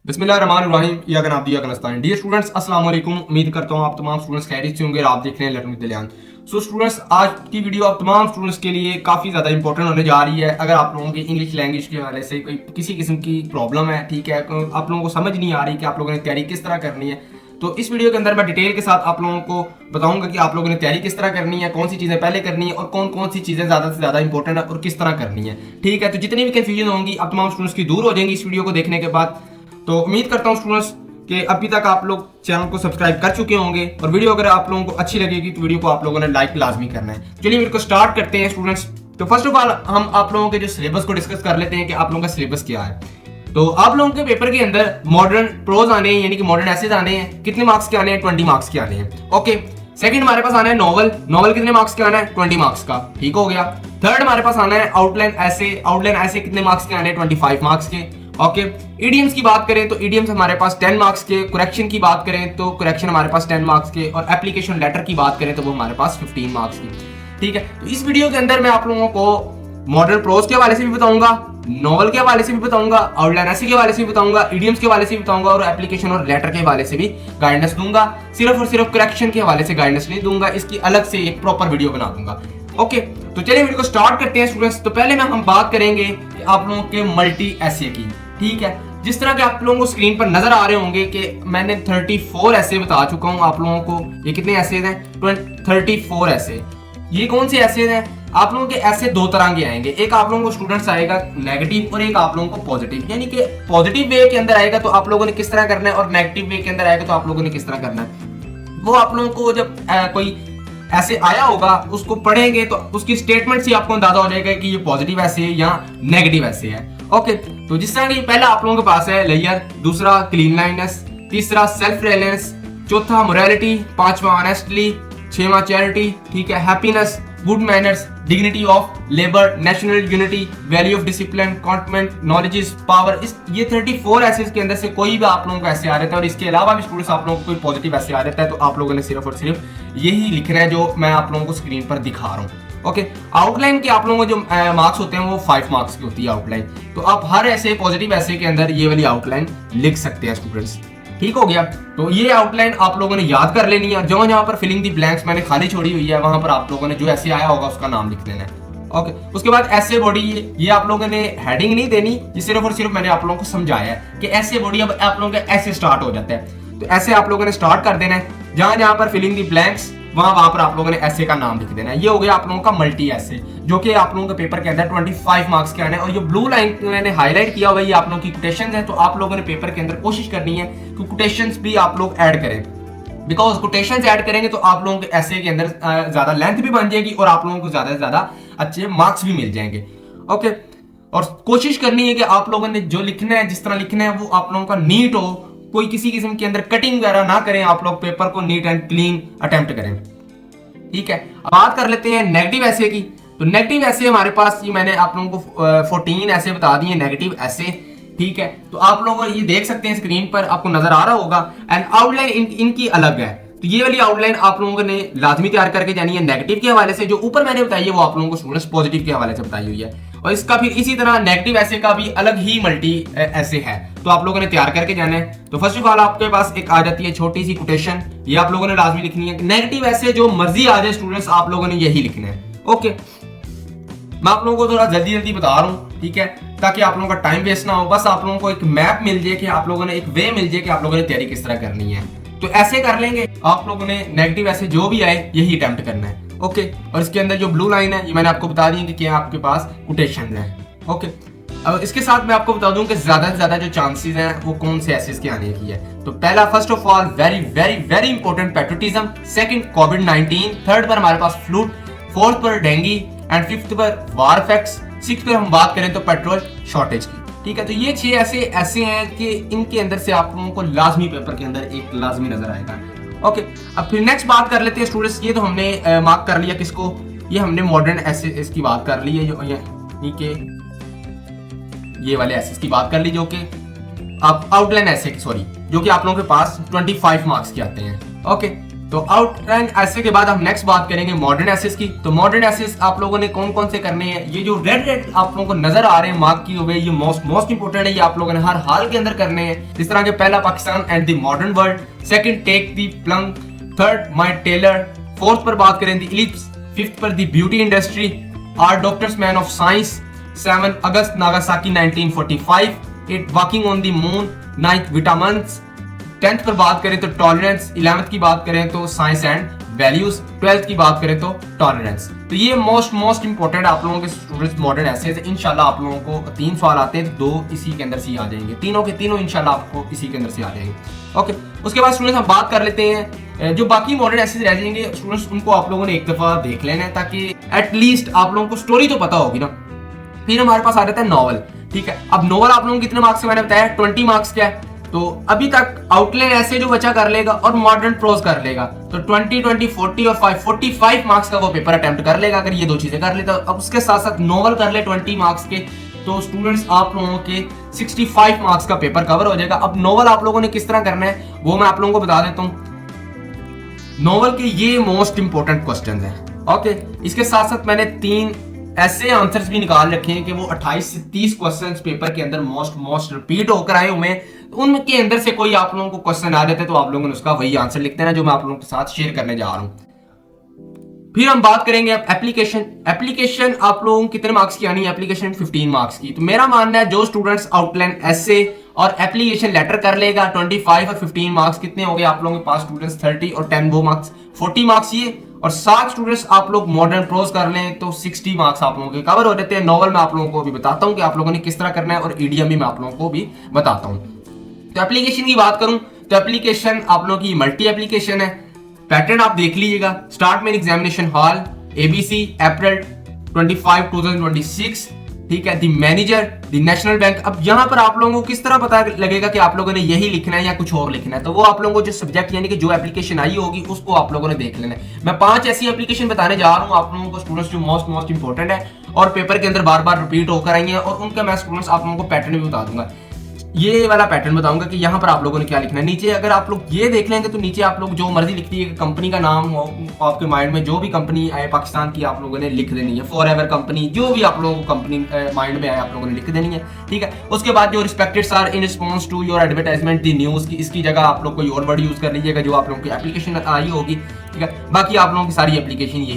बिस्मिल्लाहिर्रहमानिर्रहीम dear students, अस्सलाम वालेकुम। उम्मीद करता हूँ आप तमाम स्टूडेंट्स खैरियत से होंगे और आप देख रहे हैं लर्निंग विद दलियान। सो स्टूडेंट्स, आज की वीडियो आप तमाम स्टूडेंट्स के लिए काफ़ी ज़्यादा इंपॉर्टेंट होने जा रही है। अगर आप लोगों की इंग्लिश लैंग्वेज के हवाले से कोई किसी किस्म की प्रॉब्लम है, ठीक है, आप लोगों को समझ नहीं आ रही कि आप लोगों ने तैयारी किस तरह करनी है, तो इस वीडियो के अंदर मैं डिटेल के साथ आप लोगों को बताऊंगा कि आप लोगों ने तैयारी किस तरह करनी है, कौन सी चीज़ें पहले करनी है और कौन कौन सी चीज़ें ज़्यादा से ज़्यादा इंपॉर्टेंट है और किस तरह करनी है। ठीक है, तो जितनी भी कंफ्यूजन होंगी आप तमाम स्टूडेंट्स की दूर हो जाएंगी इस वीडियो को देखने के बाद। तो उम्मीद करता हूँ स्टूडेंट्स कि अभी तक आप लोग चैनल को सब्सक्राइब कर चुके होंगे और वीडियो अगर आप लोगों को अच्छी लगेगी तो वीडियो को आप लोगों ने लाइक लाजमी करना है। चलिए वीडियो को स्टार्ट करते हैं स्टूडेंट्स। तो फर्स्ट ऑफ ऑल हम आप लोगों के जो सिलेबस को डिस्कस कर लेते हैं कि आप लोगों का सिलेबस क्या है। तो आप लोगों के पेपर के अंदर मॉडर्न प्रोज आने हैं, यानी कि मॉडर्न एसेज आने हैं। कितने मार्क्स के आने हैं? 20 मार्क्स के आने हैं। ओके। सेकंड हमारे पास आना है नॉवल। नॉवल कितने मार्क्स के आना है? 20 मार्क्स का। ठीक हो गया। थर्ड हमारे पास आना है आउटलाइन ऐसे। आउटलाइन ऐसे कितने मार्क्स के आने हैं? 25 मार्क्स के। ओके। इडियम्स की बात करें तो इडियम्स हमारे पास 10 मार्क्स के। करेक्शन की बात करें तो करेक्शन हमारे पास 10 मार्क्स के और एप्लीकेशन लेटर की बात करें तो वो हमारे पास 15 मार्क्स की। ठीक है, तो इस वीडियो के अंदर मैं आप लोगों को मॉडर्न प्रोज के हवाले से भी बताऊंगा, नॉवल के हवाले से भी बताऊंगा, आउटलाइन ऐसे के हवाले से भी बताऊंगा, इडियम्स के हवाले से भी बताऊंगा और एप्लीकेशन और लेटर के हवाले से भी गाइडेंस दूंगा। सिर्फ और सिर्फ करेक्शन के हवाले से गाइडेंस नहीं दूंगा, इसकी अलग से एक प्रॉपर वीडियो बना दूंगा। ओके, तो चलिए वीडियो को स्टार्ट करते हैं स्टूडेंट्स। तो पहले में हम बात करेंगे कि आप लोगों के मल्टी ऐसे की। ठीक है, जिस तरह के आप लोगों को स्क्रीन पर नजर आ रहे होंगे कि मैंने 34 ऐसे बता चुका हूं आप लोगों को। ये कितने ऐसे हैं? 34 ऐसे। ये कौन से ऐसे हैं? आप लोगों के ऐसे दो तरह के आएंगे। एक आप लोगों को स्टूडेंट्स आएगा नेगेटिव और एक आप लोगों को पॉजिटिव। यानी कि पॉजिटिव वे के अंदर आएगा तो आप लोगों ने किस तरह करना है और नेगेटिव वे के अंदर आएगा तो आप लोगों ने किस तरह करना है। वो आप लोगों को जब कोई ऐसे आया होगा उसको पढ़ेंगे तो उसकी स्टेटमेंट से आपको अंदाजा हो जाएगा कि ये पॉजिटिव ऐसे है या नेगेटिव ऐसे है। ओके, तो जिस तरह की पहला आप लोगों के पास है लेयर, दूसरा क्लीनलाइनेस, तीसरा सेल्फ रिलायंस, चौथा मोरालिटी, पांचवा ऑनेस्टली, छठवां चैरिटी, ठीक है, happiness, good manners, dignity of labour, national unity, value of discipline, contentment, knowledge, power. इस ये 34 ऐसे के अंदर से कोई भी आप लोगों को ऐसे आ रहता है और इसके अलावा भी स्टूडेंट्स आप लोगों को कोई पॉजिटिव ऐसे आ रहता है तो आप लोगों ने सिर्फ और सिर्फ यही लिखना है जो मैं आप लोगों को स्क्रीन पर दिखा रहा हूँ। ओके, आउटलाइन के आप लोगों को जो मार्क्स होते हैं वो 5 मार्क्स की होती है आउटलाइन। तो आप हर ऐसे पॉजिटिव ऐसे के अंदर ये वाली आउटलाइन लिख सकते हैं स्टूडेंट्स। ठीक हो गया। तो ये आउटलाइन आप लोगों ने याद कर लेनी है। जहां जहां पर फिलिंग दी ब्लैंक्स मैंने खाली छोड़ी हुई है वहां पर आप लोगों ने जो ऐसे आया होगा उसका नाम लिख लेना है। ओके, उसके बाद ऐसे बॉडी, ये आप लोगों ने हेडिंग नहीं देनी, ये सिर्फ और सिर्फ मैंने आप लोगों को समझाया है कि ऐसे बॉडी अब आप लोगों का ऐसे स्टार्ट हो जाता है। तो ऐसे आप लोगों ने स्टार्ट कर देना है। जहां जहां पर फिलिंग दी ब्लैंक्स वहां पर आप लोगों ने ऐसे का नाम लिख देना है। ये हो गया आप लोगों का मल्टी ऐसे, जो कि आप लोगों के पेपर के अंदर 25 मार्क्स के आने। और ये ब्लू लाइन मैंने हाईलाइट किया हुआ है, ये आप लोगों की कोटेशंस है। तो आप लोगों ने पेपर के अंदर कोशिश करनी है कि कोटेशंस भी आप लोग ऐड करें, बिकॉज कोटेशंस ऐड करेंगे तो आप लोगों के ऐसे के अंदर ज्यादा लेंथ भी बन जाएगी और आप लोगों को ज्यादा से ज्यादा अच्छे मार्क्स भी मिल जाएंगे। ओके, और कोशिश करनी है कि आप लोगों ने जो लिखना है, जिस तरह लिखना है वो आप लोगों का नीट हो, कोई किसी किस्म के अंदर कटिंग वगैरह ना करें। आप लोग पेपर को नीट एंड क्लीन अटेम्प्ट करें। ठीक है, अब बात कर लेते हैं नेगेटिव ऐसे की। तो नेगेटिव ऐसे हमारे पास, ये मैंने आप लोगों को 14 ऐसे बता दिए नेगेटिव ऐसे। ठीक है, तो आप लोग ये देख सकते हैं स्क्रीन पर, आपको नजर आ रहा होगा। एंड आउटलाइन इनकी अलग है। तो ये वाली आउटलाइन आप लोगों ने लाजमी तैयार करके जानी है नेगेटिव के हवाले से। जो ऊपर मैंने बताई है वो आप लोगों को स्टूडेंट्स पॉजिटिव के हवाले से बताई हुई है। और इसका फिर इसी तरह नेगेटिव ऐसे का भी अलग ही मल्टी ऐसे है, तो आप लोगों ने तैयार करके जाना है। तो फर्स्ट ऑफ ऑल आपके पास एक आ जाती है छोटी सी कोटेशन, ये आप लोगों ने लाजमी लिखनी है। नेगेटिव ऐसे जो मर्जी आ जाए स्टूडेंट्स, आप लोगों ने यही लिखना है। ओके, मैं आप लोगों को थोड़ा जल्दी जल्दी बता रहा हूँ, ठीक है, ताकि आप लोगों का टाइम वेस्ट ना हो। बस आप लोगों को एक मैप मिल जाए कि आप लोगों ने एक वे मिल जाए कि आप लोगों ने तैयारी किस तरह करनी है। तो ऐसे कर लेंगे आप लोगों ने, नेगेटिव ऐसे जो भी आए यही अटेम्प्ट करना है। ओके, और इसके अंदर जो ब्लू लाइन है ये मैंने आपको बता दी कि क्या आपके पास कोटेशन है। ओके, अब इसके साथ मैं आपको बता दूं कि ज्यादा से ज्यादा जो चांसेस हैं वो कौन से एसेस के आने की है। तो पहला, first of all, very very very important, patriotism. Second, covid. Third पर हमारे पास फ्लूट। फोर्थ पर डेंगी एंड फिफ्थ पर वार इफेक्ट्स। सिक्स्थ पर हम बात करें तो पेट्रोल शॉर्टेज की। ठीक है, तो ये 6 ऐसे हैं कि इनके अंदर से आप लोगों को लाजमी पेपर के अंदर एक लाजमी नजर आएगा। ओके, अब फिर नेक्स्ट बात कर लेते हैं स्टूडेंट्स। ये तो हमने मार्क कर लिया किसको, ये हमने मॉडर्न ऐसे इसकी बात कर ली है, जो ये वाले एसेस की बात कर ली, जो कि आप आउटलाइन ऐसे की, सॉरी, जो कि आप लोगों के पास 25 मार्क्स के आते हैं। ओके, तो आउटलाइन ऐसे के बाद हम नेक्स्ट बात करेंगे मॉडर्न एसेस की। तो मॉडर्न एसेस आप लोगों ने कौन कौन से करने हैं, ये जो रेड आप लोगों को नजर आ रहे हैं मार्क किए हुए, ये मोस्ट इंपोर्टेंट है, ये आप लोगों ने हर हाल के अंदर करने हैं। जिस तरह के पहला Pakistan and the modern world, second take the plunge, third my tailor, fourth पर बात करें द इलिप्स, फिफ्थ पर the beauty industry, are doctors man of science, 7 अगस्त Nagasaki 1945, 8 walking on the moon, 9th vitamins, 10th पर बात करें तो tolerance, 11th की बात करें तो साइंस एंड वैल्यूज, 12th की बात करें तो टॉलरेंस। तो ये मोस्ट इंपोर्टेंट आप लोगों के स्टूडेंट्स मॉडर्न ऐसे इंशाल्लाह आप लोगों को 3 सवाल आते हैं, 2 इसी के अंदर से आ जाएंगे, तीनों के तीनों इंशाल्लाह आपको इसी के अंदर से आ जाएंगे। ओके, उसके बाद स्टूडेंट्स हम बात कर लेते हैं जो बाकी मॉडर्न ऐसे रह जाएंगे स्टूडेंट्स, उनको आप लोगों ने एक दफा देख लेना है ताकि एटलीस्ट आप लोगों को स्टोरी तो पता होगी ना। फिर हमारे पास आ जाता है नॉवल। ठीक है, अब नॉवल आप लोगों को कितने मार्क्स से मैंने बताया 20 मार्क्स का है। तो अभी तक आउटलाइन ऐसे जो बच्चा कर लेगा और मॉडर्न प्रोज कर लेगा तो 20, 20, 40 और 45 मार्क्स का वो पेपर अटेम्प्ट कर लेगा अगर ये 2 चीजें कर लेता। अब उसके साथ साथ नॉवल कर ले 20 मार्क्स के, तो स्टूडेंट्स आप लोगों के 65 मार्क्स का पेपर कवर हो जाएगा। अब नॉवल आप लोगों ने किस तरह करना है वो मैं आप लोगों को बता देता हूँ। नॉवल के ये मोस्ट इंपोर्टेंट क्वेश्चन है। ओके, इसके साथ साथ मैंने 3 ऐसे आंसर्स भी निकाल रखे हैं कि वो 28 से 30 क्वेश्चंस पेपर के अंदर मोस्ट रिपीट होकर आए हुए हैं। उनके अंदर से कोई आप लोगों को क्वेश्चन आ जाते तो आप लोगों ने उसका वही आंसर लिखते हैं जो मैं आप लोगों के साथ शेयर करने जा रहा हूं। फिर हम बात करेंगे एप्लीकेशन आप लोगों को कितने मार्क्स की आनी है, एप्लीकेशन 15 मार्क्स की। तो मेरा मानना है जो स्टूडेंट्स आउटलाइन ऐसे और एप्लीकेशन लेटर कर लेगा 25 और 15 मार्क्स कितने हो गए आप लोगों के पास स्टूडेंट्स 30 और 10 वो मार्क्स 40 मार्क्स ये, और 7 स्टूडेंट्स आप लोग मॉडर्न प्रोज कर लें तो 60 मार्क्स आप लोगों के कवर हो जाते हैं। नॉवल में आप लोगों को भी बताता हूं कि आप लोगों ने किस तरह करना है और ईडीएम भी मैं आप लोगों को भी बताता हूं। तो एप्लीकेशन की बात करूं तो एप्लीकेशन आप लोगों की मल्टी एप्लीकेशन है। पैटर्न आप देख लीजिएगा, स्टार्ट में एग्जामिनेशन हॉल, एबीसी अप्रैल 25 2026, ठीक है, दी मैनेजर, दी नेशनल बैंक। अब यहां पर आप लोगों को किस तरह पता लगेगा कि आप लोगों ने यही लिखना है या कुछ और लिखना है, तो वो आप लोगों को जो सब्जेक्ट यानी कि जो एप्लीकेशन आई होगी उसको आप लोगों ने देख लेना है। मैं 5 ऐसी एप्लीकेशन बताने जा रहा हूं आप लोगों को स्टूडेंट्स जो मोस्ट इंपोर्टेंट है और पेपर के अंदर बार बार रिपीट होकर आई है, और उनका मैं स्टूडेंट्स आप लोगों को पैटर्न भी बता दूंगा। ये वाला पैटर्न बताऊंगा कि यहाँ पर आप लोगों ने क्या लिखना है। नीचे अगर आप लोग ये देख लेंगे तो नीचे आप लोग जो मर्जी लिख दीजिए, कंपनी का नाम हो आपके माइंड में, जो भी कंपनी आए पाकिस्तान की आप लोगों ने लिख देनी है, फॉरएवर कंपनी, जो भी आप लोगों को कंपनी माइंड में आए आप लोगों ने लिख देनी है। ठीक है, उसके बाद जो respected sir in response to your advertisement the news की, इसकी जगह आप लोग कोई और वर्ड यूज कर लीजिएगा जो आप लोगों की एप्लीकेशन आई होगी। ठीक है, बाकी आप लोगों की सारी एप्लीकेशन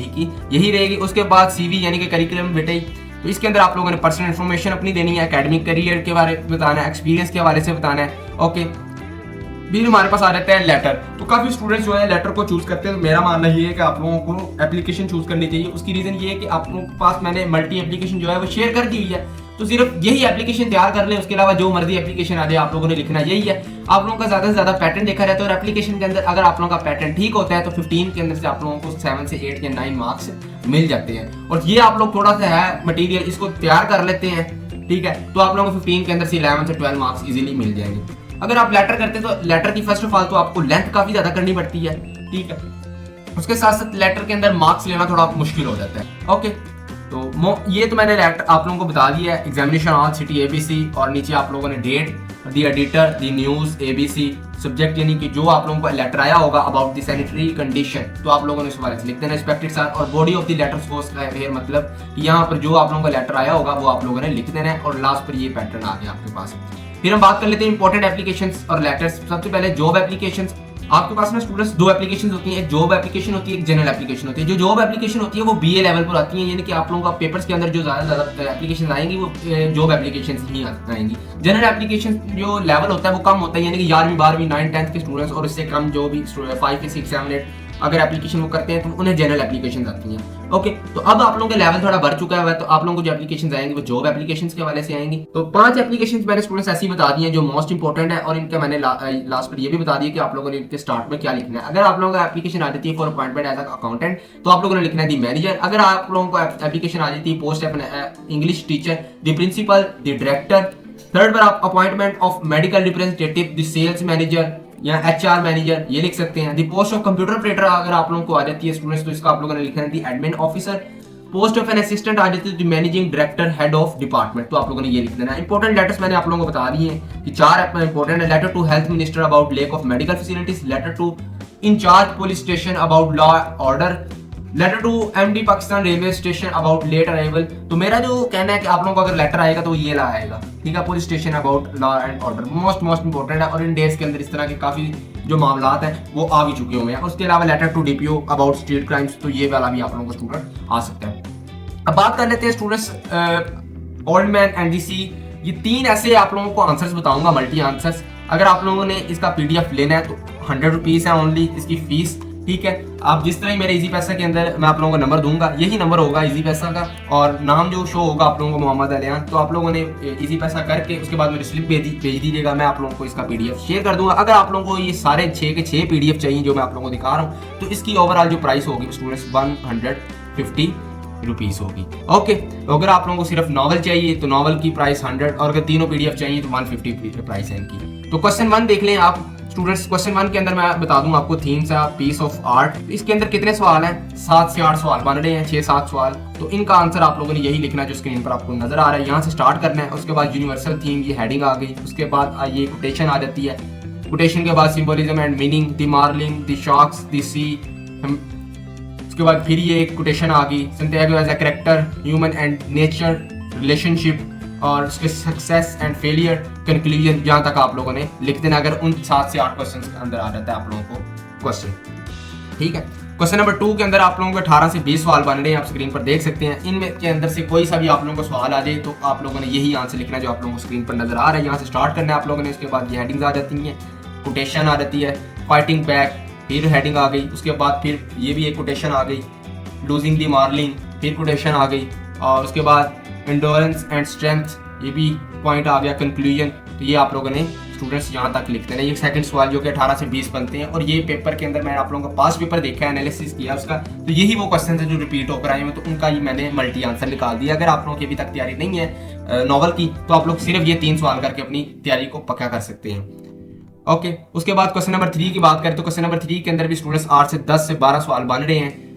यही रहेगी। उसके बाद सीवी यानी कि करिकुलम बेटे, तो इसके अंदर आप लोगों ने पर्सनल इन्फॉर्मेशन अपनी देनी है, एकेडमिक करियर के बारे में बताना है, एक्सपीरियंस के हवाले से बताना है। ओके, फिर हमारे पास आ जाता है लेटर। तो काफी स्टूडेंट्स जो है लेटर को चूज करते हैं, तो मेरा मानना ये है कि आप लोगों को एप्लीकेशन चूज करनी चाहिए। उसकी रीजन ये है कि आप लोगों के पास मैंने मल्टी एप्लीकेशन जो है वो शेयर कर दी हुई है, तो सिर्फ यही एप्लीकेशन तैयार कर लें, उसके अलावा जो मर्जी एप्लीकेशन आ जाए आप लोगों ने लिखना यही है। आप लोगों का ज्यादा से ज्यादा पैटर्न देखा रहता है और एप्लीकेशन के अंदर अगर आप लोगों का पैटर्न ठीक होता है तो 15 के अंदर से आप लोगों को 7 से 8 या 9 मार्क्स मिल जाते हैं। और ये आप लोग थोड़ा सा है मटेरियल इसको तैयार कर लेते हैं, ठीक है, तो आप लोगों को 15 के अंदर से 11 से 12 मार्क्स इजीली मिल जाएंगे। अगर आप लेटर करते हैं तो लेटर की फर्स्ट ऑफ ऑल तो आपको लेंथ काफी ज्यादा करनी पड़ती है। ठीक है, उसके साथ साथ लेटर के अंदर मार्क्स लेना थोड़ा मुश्किल हो जाता है। ओके, तो ये तो मैंने आप लोगों को बता दिया है, एग्जामिनेशन हॉल, सिटी, एबीसी, और नीचे आप लोगों ने date, the editor, the news, ABC, subject यानी कि जो आप लोगों को लेटर आया होगा अबाउट द सैनिटरी कंडीशन, तो आप लोगों ने इस बारे में लिख देना रिस्पेक्टेड सर, और body of the letter source का है मतलब कि यहाँ पर जो आप लोगों का लेटर आया होगा वो आप लोगों ने लिख देना है, और लास्ट पर ये पैटर्न आ गया आपके पास। फिर हम बात कर लेते हैं इंपॉर्टेंट एप्लीकेशंस और लेटर्स। सबसे पहले जॉब एप्लीकेशंस। आपके पास में स्टूडेंट्स 2 एप्लीकेशन होती हैं, एक जॉब एप्लीकेशन होती है, एक जनरल एप्लीकेशन होती है। जो जॉब एप्लीकेशन होती है वो बीए लेवल पर आती है, यानी कि आप लोगों का पेपर्स के अंदर जो ज्यादा एप्लीकेशन आएंगी वो जॉब एप्लीकेशन ही आएंगी। जनरल एप्लीकेशन जो लेवल होता है वो कम होता है, यानी कि 11वीं 12वीं 9th 10th के स्टूडेंट्स और इससे कम जो भी 5 6 7 8 अगर एप्लीकेशन वो करते हैं तो उन्हें जनरल एप्लीकेशन आती हैं। ओके, तो अब आप लोगों का लेवल थोड़ा बढ़ चुका है, तो आप लोगों को जो एप्लीकेशन आएंगे वो जॉब एप्लीकेशन के हवाले से आएंगी। तो 5 एप्लीकेशन मैंने स्टूडेंट्स ऐसी बता दी हैं जो मोस्ट इंपॉर्टेंट है, और इनका मैंने लास्ट पर ये भी बता दिया कि आप लोगों ने इनके स्टार्ट में क्या लिखना है। अगर आप लोगों का एप्लीकेशन आ जाती है फॉर अपॉइंटमेंट एज अकाउंटेंट, तो आप लोगों ने लिखना है दी मैनेजर। अगर आप लोगों को एप्लीकेशन आ जाती है post English teacher, the principal, the director. Third पर आप appointment of medical representative, the sales manager या एचआर मैनेजर, ये लिख सकते हैं। The post of computer operator अगर आप लोगों को आ जाती है स्टूडेंट्स, तो इसका आप लोगों ने लिखना है the admin officer. Post of an assistant आ जाती है the managing director, head of department, तो आप लोगों ने ये लिख देना है। इंपॉर्टेंट लेटर्स मैंने आप लोगों को बता दिए हैं कि 4 इंपॉर्टेंट है। Letter to health minister about lack of medical facilities, letter to incharge police station about law order, letter to MD Pakistan railway station about late arrival. तो मेरा जो कहना है कि आप लोगों को अगर लेटर आएगा तो ये ला आएगा, ठीक है, police station about law and order, most important है। और इन डेज के अंदर इस तरह के काफी जो मामला हैं वो आ भी चुके हुए हैं। उसके अलावा letter to DPO about street crimes, तो ये वाला भी आप लोगों को स्टूडेंट आ सकता है। अब बात कर लेते हैं स्टूडेंट्स ओल्ड मैन एनडीसी। ये 3 ऐसे आप लोगों को आंसर्स बताऊंगा, मल्टी आंसर्स। अगर आप लोगों ने इसका पीडीएफ लेना है तो 100 रुपीज है ओनली इसकी फीस, ठीक है। आप जिस तरह ही मेरे इजी पैसा के अंदर मैं आप लोगों को नंबर दूंगा, यही नंबर होगा इजी पैसा का, और नाम जो शो होगा आप लोगों को मोहम्मद अलियान। तो आप लोगों ने इजी पैसा करके उसके बाद मेरी स्लिप भेज दीजिएगा, मैं आप लोगों को इसका पीडीएफ शेयर कर दूंगा। अगर आप लोगों को ये सारे 6 के 6 पीडीएफ चाहिए जो मैं आप लोगों को दिखा रहा हूँ, तो इसकी ओवरऑल जो प्राइस होगी स्टूडेंट्स 150 रुपीज होगी। ओके, तो अगर आप लोगों को सिर्फ नॉवल चाहिए तो नॉवल की प्राइस 100, और अगर तीनों पीडीएफ चाहिए तो 150 प्राइस है इनकी। तो क्वेश्चन 1 देख लें आप स्टूडेंट्स। क्वेश्चन 1 के अंदर मैं बता दूं आपको, थीम्स है पीस ऑफ आर्ट। इसके अंदर कितने सवाल हैं? 7 से 8 सवाल बन रहे हैं, 6-7 सवाल। तो इनका आंसर आप लोगों ने यही लिखना है जो स्क्रीन पर आपको नजर आ रहा है, यहाँ से स्टार्ट करना है। उसके बाद यूनिवर्सल थीम, ये हेडिंग आ गई। उसके बाद ये कोटेशन आ जाती है, कोटेशन के बाद symbolism and meaning, the marlin, the sharks, the sea. उसके बाद फिर ये कोटेशन आ गई, Santiago as a character, human and nature, relationship, और उसके सक्सेस एंड फेलियर, कंक्लूजन। यहाँ तक आप लोगों ने लिख देना अगर उन 7 से 8 क्वेश्चन के अंदर आ जाता है आप लोगों को क्वेश्चन, ठीक है। क्वेश्चन नंबर 2 के अंदर आप लोगों को 18 से 20 सवाल बन रहे हैं, आप स्क्रीन पर देख सकते हैं। इनमें के अंदर से कोई सा भी आप लोगों को सवाल आ जाए तो आप लोगों ने यही आंसर लिखना है जो आप लोगों को स्क्रीन पर नजर आ रहा है। यहाँ से स्टार्ट करना है आप लोगों ने। उसके बाद ये हेडिंग्स आ जाती हैं, कोटेशन आ जाती है, फाइटिंग बैक, फिर हेडिंग आ गई। उसके बाद फिर ये भी एक कोटेशन आ गई, लूजिंग द मार्लिंग, फिर कोटेशन आ गई। और उसके बाद एंडोरेंस एंड स्ट्रेंथ, ये भी पॉइंट आ गया, कंक्लूजन। तो ये आप लोगों ने स्टूडेंट्स यहाँ तक लिखते हैं। ये सेकंड सवाल जो कि 18 से 20 बनते हैं, और ये पेपर के अंदर मैंने आप लोगों का पास पेपर देखा है, एनालिसिस किया उसका, तो यही वो क्वेश्चन है जो रिपीट होकर आए हैं, तो उनका ही मैंने मल्टी आंसर निकाल दिया। अगर आप लोगों की अभी तक तैयारी नहीं है नॉवल की, तो आप लोग सिर्फ ये 3 सवाल करके अपनी तैयारी को पक्का कर सकते हैं। ओके, उसके बाद क्वेश्चन नंबर 3 की बात करें तो क्वेश्चन नंबर 3 के अंदर भी स्टूडेंट्स 8 से 10 से 12 सवाल बन रहे हैं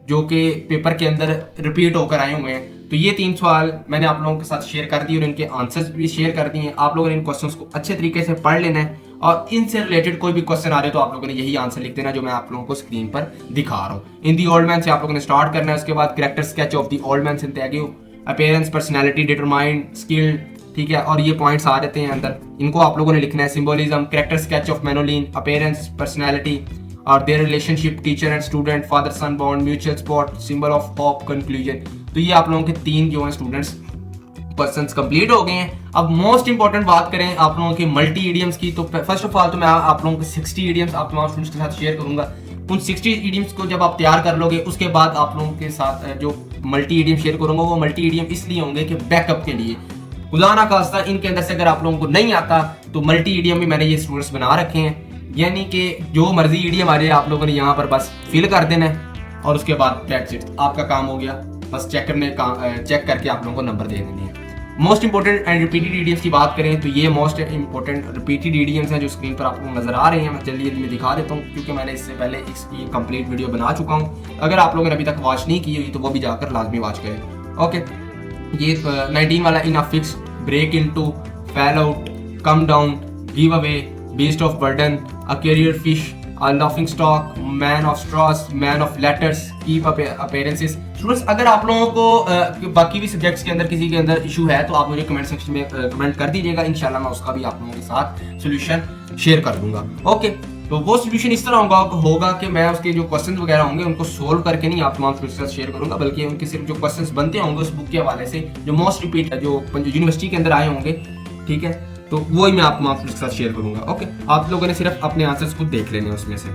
जो कि पेपर के अंदर रिपीट होकर आए हुए हैं। तो ये 3 सवाल मैंने आप लोगों के साथ शेयर कर दिए और इनके आंसर्स भी शेयर कर दिए हैं। आप लोगों ने इन क्वेश्चंस को अच्छे तरीके से पढ़ लेना है, और इनसे रिलेटेड कोई भी क्वेश्चन आ रहे तो आप लोगों ने यही आंसर लिख देना जो मैं आप लोगों को स्क्रीन पर दिखा रहा हूँ। इन दी ओल्ड मैन से आप लोगों ने स्टार्ट करना है। उसके बाद character sketch of the old man, Santiago, appearance, personality, determined, skill, ठीक है। और ये पॉइंट्स आ जाते हैं अंदर, इनको आप लोगों ने लिखना है। Symbolism, character sketch of Manolin, appearance, personality, और their relationship, teacher and student, father son bond, mutual support, symbol of hope, conclusion. तो ये आप लोगों के 3 जो हैं स्टूडेंट्स क्वेश्चंस कंप्लीट हो गए हैं। अब मोस्ट इंपॉर्टेंट बात करें आप लोगों के मल्टी इडियम्स की, तो फर्स्ट ऑफ ऑल तो मैं आप लोगों के 60 इडियम्स आप तमाम स्टूडेंट्स के साथ शेयर करूंगा। उन 60 इडियम्स को जब आप तैयार कर लोगे, उसके बाद आप लोगों के साथ जो मल्टी इडियम शेयर करूंगा वो मल्टी इडियम इसलिए होंगे कि बैकअप के लिए, खुदा ना खास्ता इनके अंदर से अगर आप लोगों को नहीं आता तो मल्टी इडियम भी मैंने ये स्टूडेंट्स बना रखे हैं, यानी कि जो मर्जी इडियम आ जाए आप लोगों ने यहाँ पर बस फिल कर देना है, और उसके बाद दैट्स इट, आपका काम हो गया। बस चेक करके आप लोगों को नंबर दे देने हैं। Most important and repeated idioms की बात करें तो ये मोस्ट इंपॉर्टेंट रिपीटेड इडियम्स हैं जो स्क्रीन पर आपको नजर आ रहे हैं। मैं जल्दी में दिखा देता हूँ क्योंकि मैंने इससे पहले इसकी कंप्लीट वीडियो बना चुका हूँ। अगर आप लोगों ने अभी तक वॉच नहीं की हुई तो वो भी जाकर लाजमी वॉच करें। ओके, ये 19 वाला in a fix, break into, fall out, come down, give away, beast of burden, a carrier fish, a laughing stock, man of straws, man of letters, keep appearances। Students अगर आप लोगों को बाकी भी subjects के अंदर किसी के अंदर इशू है तो आप मुझे कमेंट सेक्शन में कमेंट कर दीजिएगा, इंशाल्लाह मैं उसका भी आप लोगों के साथ सोल्यूशन शेयर कर दूंगा। ओके, तो वो सोल्यूशन इस तरह होगा कि मैं उसके जो क्वेश्चन वगैरह होंगे उनको सोल्व करके नहीं आप तमाम स्टूडेंट्स के साथ शेयर करूंगा, बल्कि उनके सिर्फ जो क्वेश्चन बनते होंगे उस बुक के हवाले से जो मोस्ट रिपीट जो यूनिवर्सिटी के अंदर आए होंगे, ठीक है, तो वो ही मैं आप तमाम स्टूडेंट्स के साथ शेयर करूंगा। ओके, आप लोगों ने सिर्फ अपने आंसर्स खुद देख लेने हैं उसमें से।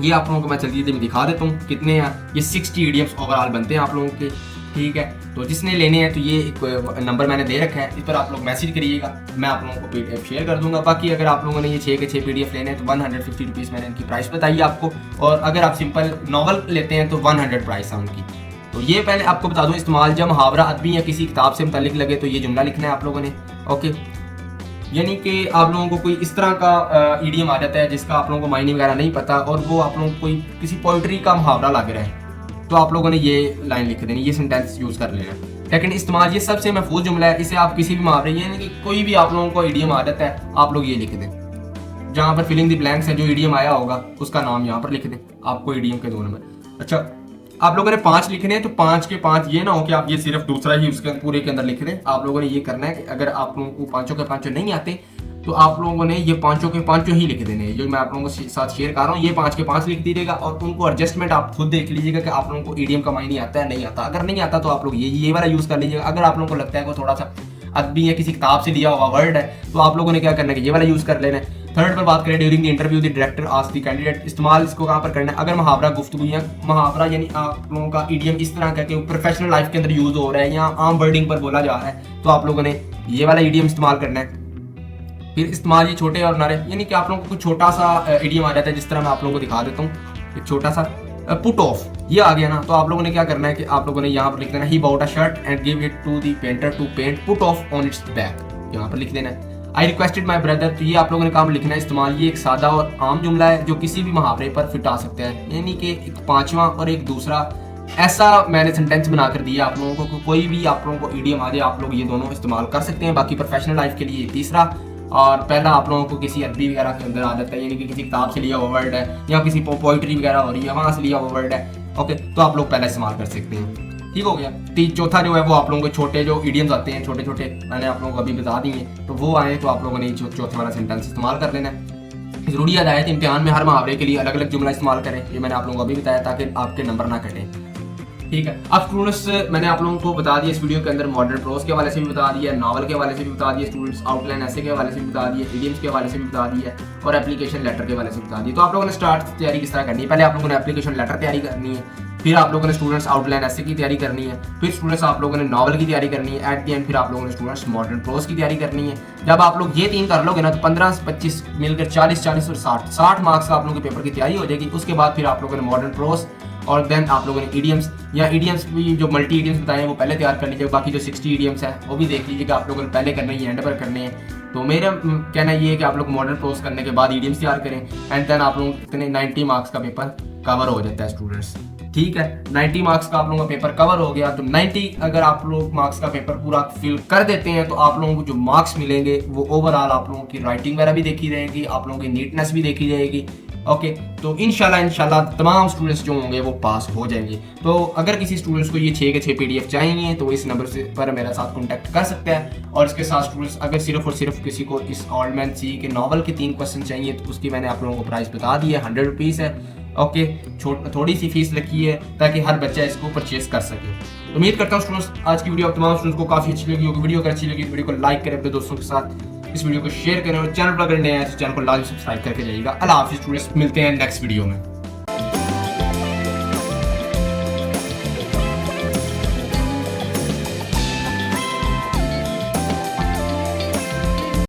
ये आप लोगों को मैं जल्दी में दिखा देता हूँ कितने हैं। ये 60 इडियम्स ओवरऑल बनते हैं आप लोगों के, ठीक है। तो जिसने लेने हैं तो ये एक नंबर मैंने दे रखा है, इस पर आप लोग मैसेज करिएगा, मैं आप लोगों को पीडीएफ शेयर कर दूंगा। बाकी अगर आप लोगों ने ये 6 के 6 पीडीएफ लेने हैं तो 150 रुपीज़ मैंने इनकी प्राइस बताई आपको, और अगर आप सिंपल नॉवल लेते हैं तो 100 प्राइस है उनकी। तो ये पहले आपको बता दूं, इस्तेमाल जब मुहावरा अदबी या किसी किताब से मुतालिक लगे तो ये जुमला लिखना है आप लोगों ने। ओके, यानी कि आप लोगों को कोई इस तरह का ईडियम आ जाता है जिसका आप लोगों को मायने वगैरह नहीं पता, और वो आप लोगों को कोई किसी पोइट्री का मुहावरा लग रहा है, तो आप लोगों ने ये लाइन लिख देनी, ये सेंटेंस यूज कर लेना। लेकिन इस्तेमाल ये सबसे महफूज जुमला है, इसे आप किसी भी मुहावरे यानी कि कोई भी आप लोगों को ईडियम आ जाता है आप लोग ये लिख दें। जहाँ पर फिलिंग द ब्लैंक्स है, जो ईडीएम आया होगा उसका नाम यहाँ पर लिख दें, आपको ईडीएम के 2 नंबर। अच्छा, आप लोगों ने 5 लिखने हैं तो 5 के 5 ये ना हो कि आप ये सिर्फ दूसरा ही उसके पूरे के अंदर लिख दें। आप लोगों ने ये करना है कि अगर आप लोगों को 5 के 5 नहीं आते तो आप लोगों ने ये 5 के 5 ही लिख देने हैं। जो मैं आप लोगों के साथ शेयर कर रहा हूँ, ये 5 के 5 लिख दीजिएगा और उनको एडजस्टमेंट आप खुद देख लीजिएगा कि आप लोगों को ईडीएम का मायने आता है नहीं आता। अगर नहीं आता तो आप लोग ये वाला यूज कर लीजिएगा। अगर आप लोगों को लगता है कि थोड़ा सा अदबी है, किसी किताब से लिया हुआ वर्ड है, तो आप लोगों ने क्या करना है, ये वाला यूज कर लेना है। थर्ड पर बात करें, during the interview the director asked the candidate, इस्तेमाल इसको कहाँ पर करना है, अगर मुहावरा गुफ्तगू या मुहावरा यानी आप लोगों का ईडीएम इस तरह का कि प्रोफेशनल लाइफ के अंदर यूज हो रहा है या आम वर्डिंग पर बोला जा रहा है, तो आप लोगों ने ये वाला ईडीएम इस्तेमाल करना है। फिर इस्तेमाल ये छोटे और नारे, यानी कि आप लोगों को कुछ छोटा सा ईडीएम आ जाता है, जिस तरह मैं आप लोगों को दिखा देता हूँ। एक छोटा सा पुट ऑफ ये आ गया ना, तो आप लोगों ने क्या करना है कि आप लोगों ने यहाँ पर लिख देना, he bought a shirt and give it to the painter to paint put off on its back, यहाँ पर लिख देना है। आई रिक्वेस्टेड माई ब्रदर, तो ये आप लोगों ने काम लिखना है इस्तेमाल। ये एक सादा और आम जुमला है जो किसी भी मुहावरे पर फिट आ सकता है, यानी कि एक 5वां और एक दूसरा ऐसा मैंने सेंटेंस बनाकर दिया आप लोगों को, कोई भी आप लोगों को ईडीएम आ जाए आप लोग ये दोनों इस्तेमाल कर सकते हैं। बाकी प्रोफेशनल लाइफ के लिए तीसरा और पहला आप लोगों को किसी अरबी वगैरह के अंदर आ जाता है, यानी कि किसी किताब से लिया हुआ वर्ड है या किसी पोइट्री वगैरह हो रही है वहां से लिया हुआ वर्ड है, ओके, तो आप लोग पहला इस्तेमाल कर सकते हैं। ठीक हो गया। चौथा जो है वो आप लोगों के छोटे जो ईडियम्स आते हैं, छोटे छोटे मैंने आप लोगों को अभी बता दिए, तो वो आए तो आप लोगों ने चौथे वाला सेंटेंस इस्तेमाल कर लेना है। जरूरी हिदायत, इम्तिहान में हर मुहावरे के लिए अलग अलग जुमला इस्तेमाल करें, ये मैंने आप लोगों को अभी बताया ताकि आपके नंबर ना कटें। ठीक है, अब स्टूडेंट्स मैंने आप लोगों को बता दिया इस वीडियो के अंदर, मॉडर्न प्रोज के हवाले से भी बता दिया, नावल के हवाले से भी बता दिया स्टूडेंट्स, आउटलाइन ऐसे के हवाले से भी बता दिया, ईडियम्स के हवाले से भी बता दिया और एप्लीकेशन लेटर के हवाले से बता दिया। तो आप लोगों ने स्टार्ट तैयारी किस तरह करनी है, पहले आप लोगों ने एप्लीकेशन लेटर तैयारी करनी है, फिर आप लोगों ने स्टूडेंट्स आउटलाइन ऐसे की तैयारी करनी है, फिर स्टूडेंट्स आप लोगों ने नावल की तैयारी करनी है, एट द एंड फिर आप लोगों ने स्टूडेंट्स मॉडर्न प्रोज की तैयारी करनी है। जब आप लोग ये 3 कर लोगे ना तो 15-25 मिलकर 40 और 60 मार्क्स का आप लोगों के पेपर की तैयारी हो जाएगी। उसके बाद फिर आप लोगों ने मॉडर्न प्रोज और देन आप लोगों ने ईडियम्स या ईडियम्स भी जो मल्टी ईडियम्स बताए हैं वो पहले तैयार कर लीजिएगा। बाकी जो 60 ईडियम्स है वो भी देख लीजिएगा, आप लोगों ने पहले करने ही एंड पर करने हैं। तो मेरा कहना ये है कि आप लोग मॉडर्न प्रोज करने के बाद ईडियम्स तैयार करें एंड देन आप लोग इतने 90 मार्क्स का पेपर कवर हो जाता है स्टूडेंट्स। ठीक है, 90 मार्क्स का आप लोगों का पेपर कवर हो गया, तो 90 अगर आप लोग मार्क्स का पेपर पूरा फिल कर देते हैं तो आप लोगों को जो मार्क्स मिलेंगे वो ओवरऑल आप लोगों की राइटिंग वगैरह भी देखी रहेगी, आप लोगों की नीटनेस भी देखी जाएगी। ओके, तो इंशाल्लाह तमाम स्टूडेंट्स जो होंगे वो पास हो जाएंगे। तो अगर किसी स्टूडेंट्स को ये 6 के 6 PDF चाहिए तो इस नंबर से पर मेरे साथ कॉन्टैक्ट कर सकते हैं। और इसके साथ स्टूडेंट्स अगर सिर्फ और सिर्फ किसी को इस ओल्ड मैन सी के नावल के 3 क्वेश्चन चाहिए तो उसकी मैंने आप लोगों को प्राइस बता दी है, 100 रुपीज़ है। ओके, थोड़ी सी फीस रखी है ताकि हर बच्चा इसको परचेज कर सके। तो उम्मीद करता हूँ स्टूडेंट्स आज की वीडियो तमाम स्टूडेंट्स को काफ़ी अच्छी लगी होगी। वीडियो अगर अच्छी लगी वीडियो को लाइक करें, अपने दोस्तों के साथ इस वीडियो को शेयर करें और चैनल पर अगर नए हैं तो चैनल को लाइक सब्सक्राइब करके जाइएगा। अल्लाह हाफिज़ स्टूडेंट्स, मिलते हैं नेक्स्ट वीडियो में।